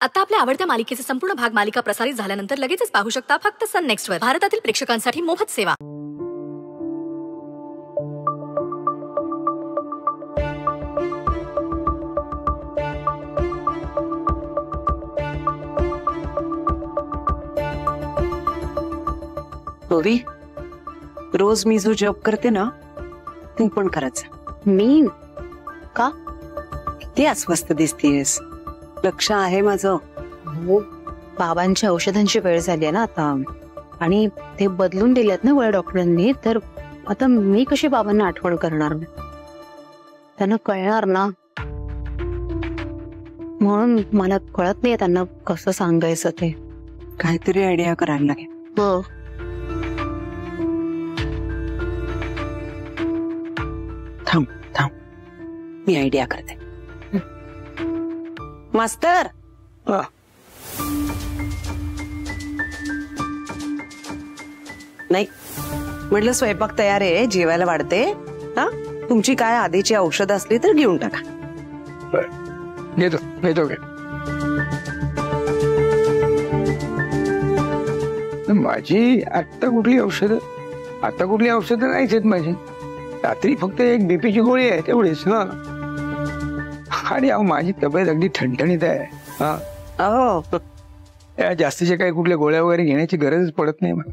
आता आपल्या आवडत्या मालिकेचे संपूर्ण भाग मालिका प्रसारित झाल्यानंतर लगेचच पाहू शकता फक्त सन नेक्स्ट वर. भारतातील प्रेक्षकांसाठी मोफत सेवा. ओवी, रोज मी जो जॉब करते ना तू पण करायचं. मी का? किती अस्वस्थ दिसतीयस. लक्ष आहे माझं. हो, बाबांच्या औषधांची वेळ झाली आहे ना आता, आणि ते बदलून दिलेत ना गोळ्या डॉक्टरांनी. तर आता मी कशी बाबांना आठवण करणार? त्यांना कळणार ना, म्हणून मला कळत नाही त्यांना कसं सांगायचं ते. काहीतरी आयडिया करायला लागेल. हो, थांब थांब, मी आयडिया करते. मास्तर, नाही म्हटलं स्वयंपाक तयार आहे, जेवायला वाढते. हा, तुमची काय आधीची औषध असली तर घेऊन टाका. घेतो. माझी आता कुठली औषध नाहीच आहेत माझी. रात्री फक्त एक बीपीची गोळी आहे तेवढीच. हा, आणि माझी तब्येत अगदी ठणठणीत आहे. हा, अहो या जास्तीच्या काही कुठल्या गोळ्या वगैरे घेण्याची गरजच पडत नाही मला.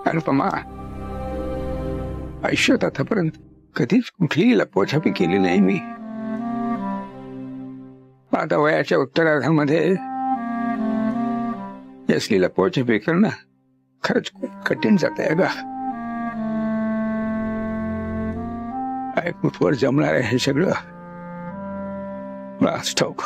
अनुपमा, आयुष्यात आतापर्यंत कधीच कुठलीही लपवाछापी केली नाही मी. आता वयाच्या उत्तरार्धामध्ये असली लपवाछापी करणं खरंच खूप कठीण जात आहे ग. काय कुठवर जमणार आहे हे सगळं ठाऊक.